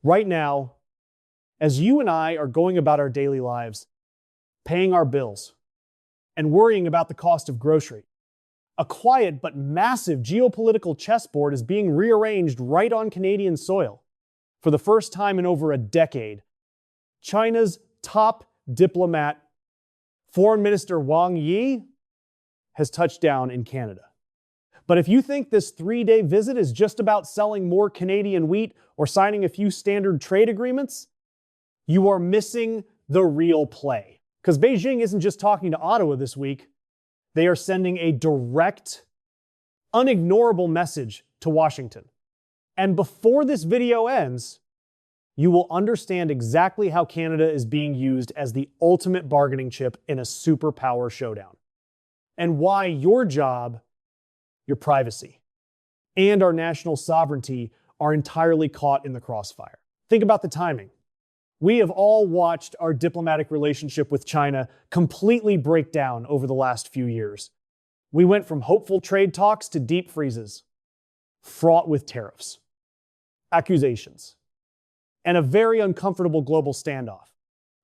Right now, as you and I are going about our daily lives, paying our bills, and worrying about the cost of grocery, a quiet but massive geopolitical chessboard is being rearranged right on Canadian soil. For the first time in over a decade, China's top diplomat, Foreign Minister Wang has touched down in Canada. But if you think this 3-day visit is just about selling more Canadian wheat or signing a few standard trade agreements, you are missing the real play. Because Beijing isn't just talking to Ottawa this week, they are sending a direct, unignorable message to Washington. And before this video ends, you will understand exactly how Canada is being used as the ultimate bargaining chip in a superpower showdown. And why your job, your privacy, and our national sovereignty are entirely caught in the crossfire. Think about the timing. We have all watched our diplomatic relationship with China completely break down over the last few years. We went from hopeful trade talks to deep freezes, fraught with tariffs, accusations, and a very uncomfortable global standoff.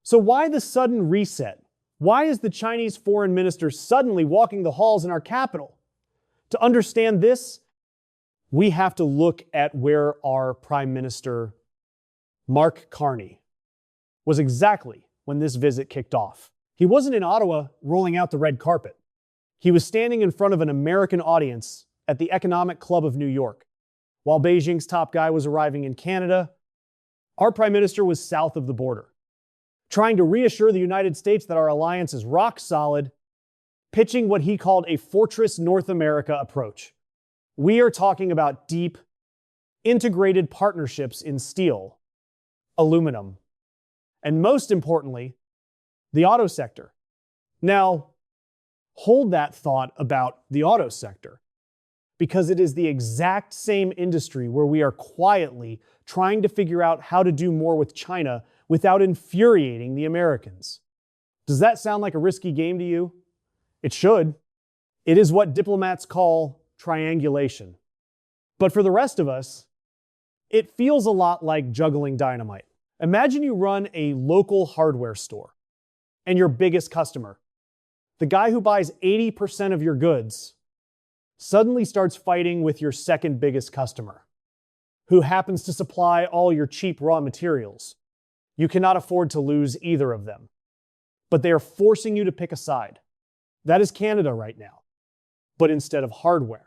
So why the sudden reset? Why is the Chinese foreign minister suddenly walking the halls in our capital? To understand this, we have to look at where our Prime Minister, Mark Carney, was exactly when this visit kicked off. He wasn't in Ottawa rolling out the red carpet. He was standing in front of an American audience at the Economic Club of New York. While Beijing's top guy was arriving in Canada, our Prime Minister was south of the border, trying to reassure the United States that our alliance is rock solid, pitching what he called a Fortress North America approach. We are talking about deep, integrated partnerships in steel, aluminum, and most importantly, the auto sector. Now, hold that thought about the auto sector, because it is the exact same industry where we are quietly trying to figure out how to do more with China without infuriating the Americans. Does that sound like a risky game to you? It should. It is what diplomats call triangulation. But for the rest of us, it feels a lot like juggling dynamite. Imagine you run a local hardware store, and your biggest customer, the guy who buys 80% of your goods, suddenly starts fighting with your second biggest customer, who happens to supply all your cheap raw materials. You cannot afford to lose either of them, but they are forcing you to pick a side. That is Canada right now, but instead of hardware.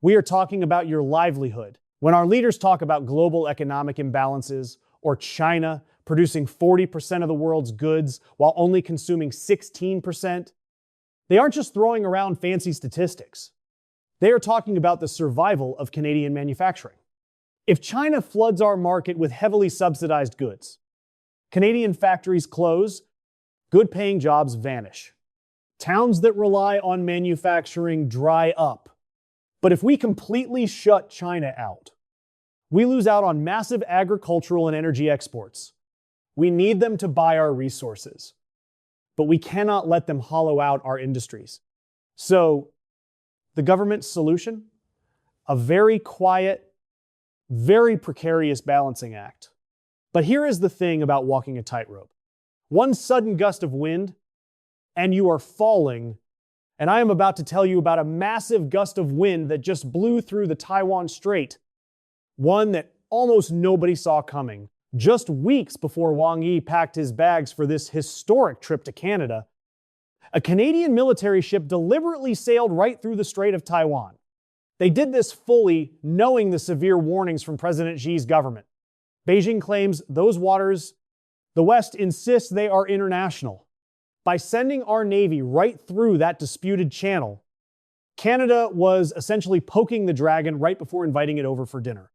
We are talking about your livelihood. When our leaders talk about global economic imbalances, or China producing 40% of the world's goods while only consuming 16%, they aren't just throwing around fancy statistics. They are talking about the survival of Canadian manufacturing. If China floods our market with heavily subsidized goods, Canadian factories close, good-paying jobs vanish. Towns that rely on manufacturing dry up. But if we completely shut China out, we lose out on massive agricultural and energy exports. We need them to buy our resources, but we cannot let them hollow out our industries. So, the government's solution? A very quiet, very precarious balancing act. But here is the thing about walking a tightrope. One sudden gust of wind, and you are falling. And I am about to tell you about a massive gust of wind that just blew through the Taiwan Strait. One that almost nobody saw coming. Just weeks before Wang packed his bags for this historic trip to Canada, a Canadian military ship deliberately sailed right through the Strait of Taiwan. They did this fully knowing the severe warnings from President Xi's government. Beijing claims those waters, the West insists they are international. By sending our Navy right through that disputed channel, Canada was essentially poking the dragon right before inviting it over for dinner.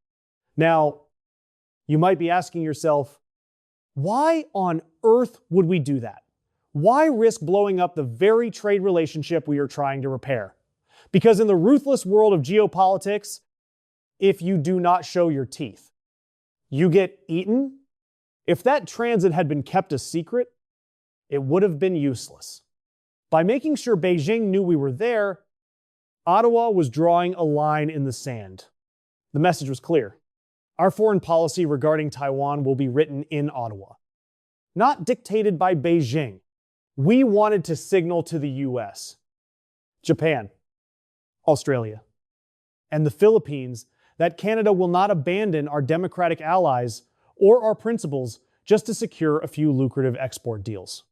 Now, you might be asking yourself, why on earth would we do that? Why risk blowing up the very trade relationship we are trying to repair? Because in the ruthless world of geopolitics, if you do not show your teeth, you get eaten. If that transit had been kept a secret, it would have been useless. By making sure Beijing knew we were there, Ottawa was drawing a line in the sand. The message was clear. Our foreign policy regarding Taiwan will be written in Ottawa, not dictated by Beijing. We wanted to signal to the US, Japan, Australia, and the Philippines that Canada will not abandon our democratic allies or our principles just to secure a few lucrative export deals.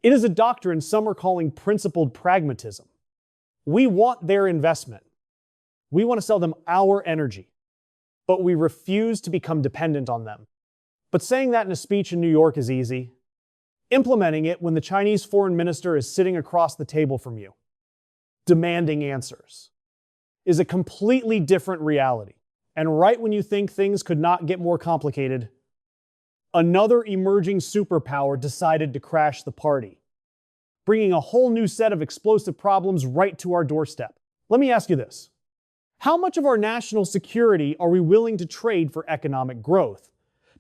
It is a doctrine some are calling principled pragmatism. We want their investment. We want to sell them our energy, but we refuse to become dependent on them. But saying that in a speech in New York is easy. Implementing it when the Chinese foreign minister is sitting across the table from you, demanding answers, is a completely different reality. And right when you think things could not get more complicated, another emerging superpower decided to crash the party, bringing a whole new set of explosive problems right to our doorstep. Let me ask you this. How much of our national security are we willing to trade for economic growth?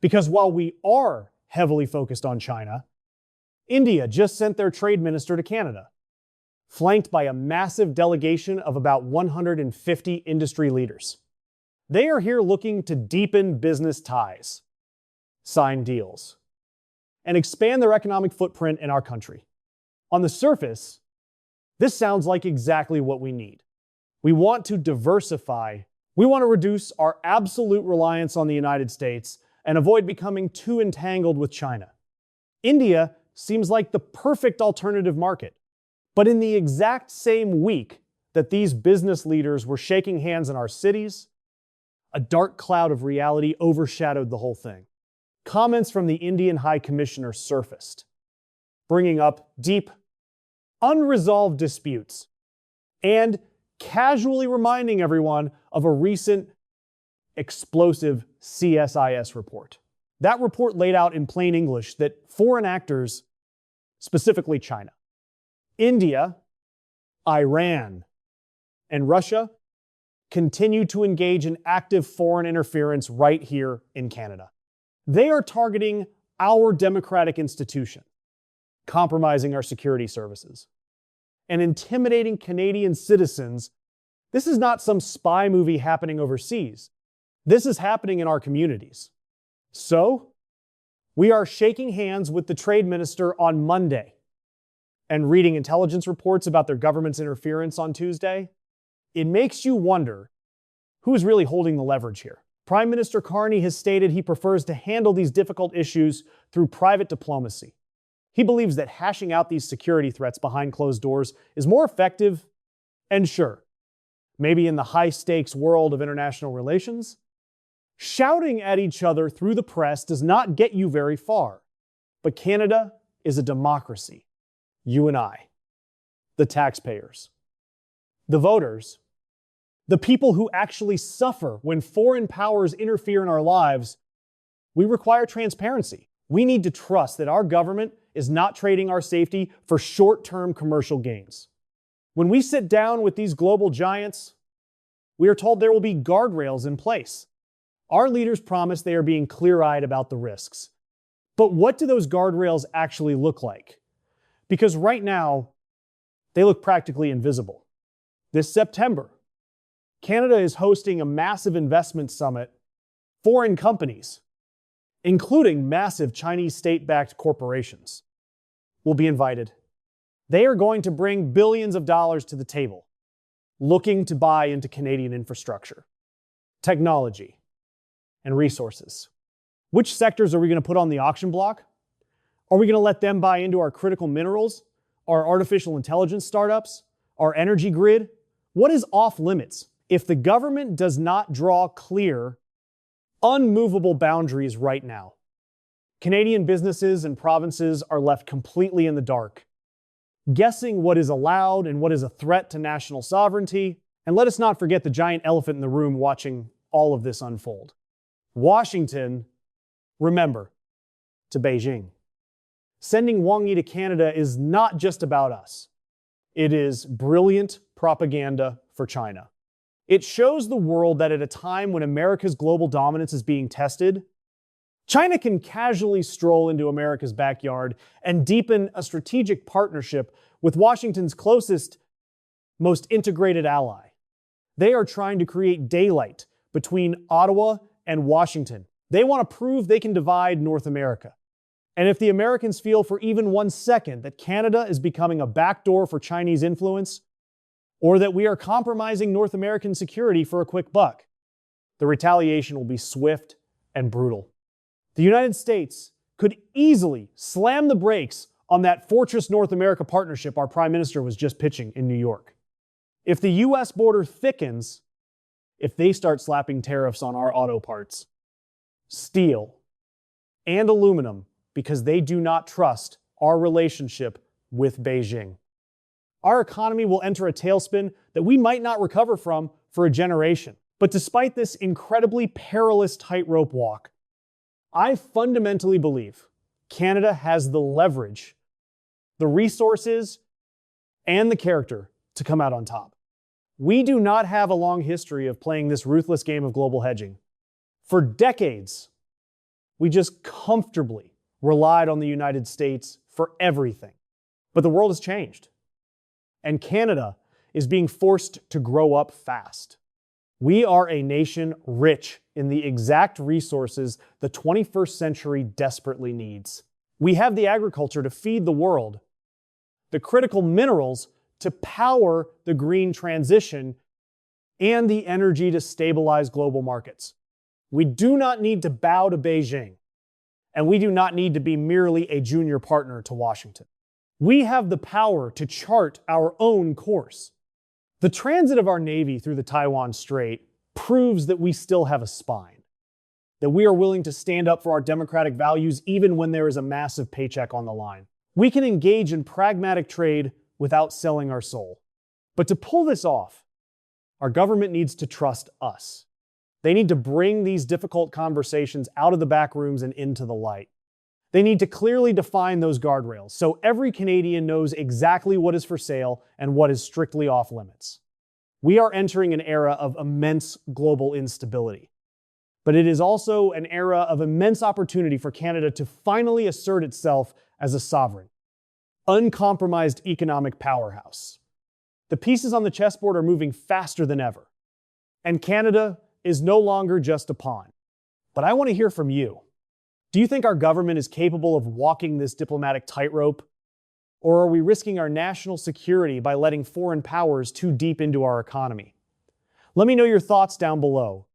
Because while we are heavily focused on China, India just sent their trade minister to Canada, flanked by a massive delegation of about 150 industry leaders. They are here looking to deepen business ties, sign deals, and expand their economic footprint in our country. On the surface, this sounds like exactly what we need. We want to diversify. We want to reduce our absolute reliance on the United States and avoid becoming too entangled with China. India seems like the perfect alternative market. But in the exact same week that these business leaders were shaking hands in our cities, a dark cloud of reality overshadowed the whole thing. Comments from the Indian High Commissioner surfaced, bringing up deep, unresolved disputes and casually reminding everyone of a recent explosive CSIS report. That report laid out in plain English that foreign actors, specifically China, India, Iran, and Russia, continue to engage in active foreign interference right here in Canada. They are targeting our democratic institution, compromising our security services, and intimidating Canadian citizens. This is not some spy movie happening overseas. This is happening in our communities. So, we are shaking hands with the trade minister on Monday and reading intelligence reports about their government's interference on Tuesday. It makes you wonder who is really holding the leverage here. Prime Minister Carney has stated he prefers to handle these difficult issues through private diplomacy. He believes that hashing out these security threats behind closed doors is more effective and sure, maybe in the high-stakes world of international relations, shouting at each other through the press does not get you very far. But Canada is a democracy. You and I, the taxpayers, the voters, the people who actually suffer when foreign powers interfere in our lives, we require transparency. We need to trust that our government is not trading our safety for short-term commercial gains. When we sit down with these global giants, we are told there will be guardrails in place. Our leaders promise they are being clear-eyed about the risks. But what do those guardrails actually look like? Because right now, they look practically invisible. This September, Canada is hosting a massive investment summit. Foreign companies, including massive Chinese state-backed corporations, will be invited. They are going to bring billions of dollars to the table, looking to buy into Canadian infrastructure, technology, and resources. Which sectors are we going to put on the auction block? Are we going to let them buy into our critical minerals, our artificial intelligence startups, our energy grid? What is off limits? If the government does not draw clear, unmovable boundaries right now, Canadian businesses and provinces are left completely in the dark, guessing what is allowed and what is a threat to national sovereignty. And let us not forget the giant elephant in the room watching all of this unfold. Washington, remember, to Beijing. Sending Wang to Canada is not just about us. It is brilliant propaganda for China. It shows the world that at a time when America's global dominance is being tested, China can casually stroll into America's backyard and deepen a strategic partnership with Washington's closest, most integrated ally. They are trying to create daylight between Ottawa and Washington. They want to prove they can divide North America. And if the Americans feel for even 1 second that Canada is becoming a backdoor for Chinese influence, or that we are compromising North American security for a quick buck, the retaliation will be swift and brutal. The United States could easily slam the brakes on that Fortress North America partnership our Prime Minister was just pitching in New York. If the US border thickens, if they start slapping tariffs on our auto parts, steel, and aluminum because they do not trust our relationship with Beijing, our economy will enter a tailspin that we might not recover from for a generation. But despite this incredibly perilous tightrope walk, I fundamentally believe Canada has the leverage, the resources, and the character to come out on top. We do not have a long history of playing this ruthless game of global hedging. For decades, we just comfortably relied on the United States for everything. But the world has changed, and Canada is being forced to grow up fast. We are a nation rich in the exact resources the 21st century desperately needs. We have the agriculture to feed the world, the critical minerals to power the green transition, and the energy to stabilize global markets. We do not need to bow to Beijing, and we do not need to be merely a junior partner to Washington. We have the power to chart our own course. The transit of our Navy through the Taiwan Strait proves that we still have a spine, that we are willing to stand up for our democratic values even when there is a massive paycheck on the line. We can engage in pragmatic trade without selling our soul. But to pull this off, our government needs to trust us. They need to bring these difficult conversations out of the back rooms and into the light. They need to clearly define those guardrails so every Canadian knows exactly what is for sale and what is strictly off limits. We are entering an era of immense global instability, but it is also an era of immense opportunity for Canada to finally assert itself as a sovereign, uncompromised economic powerhouse. The pieces on the chessboard are moving faster than ever, and Canada is no longer just a pawn. But I want to hear from you. Do you think our government is capable of walking this diplomatic tightrope? Or are we risking our national security by letting foreign powers too deep into our economy? Let me know your thoughts down below.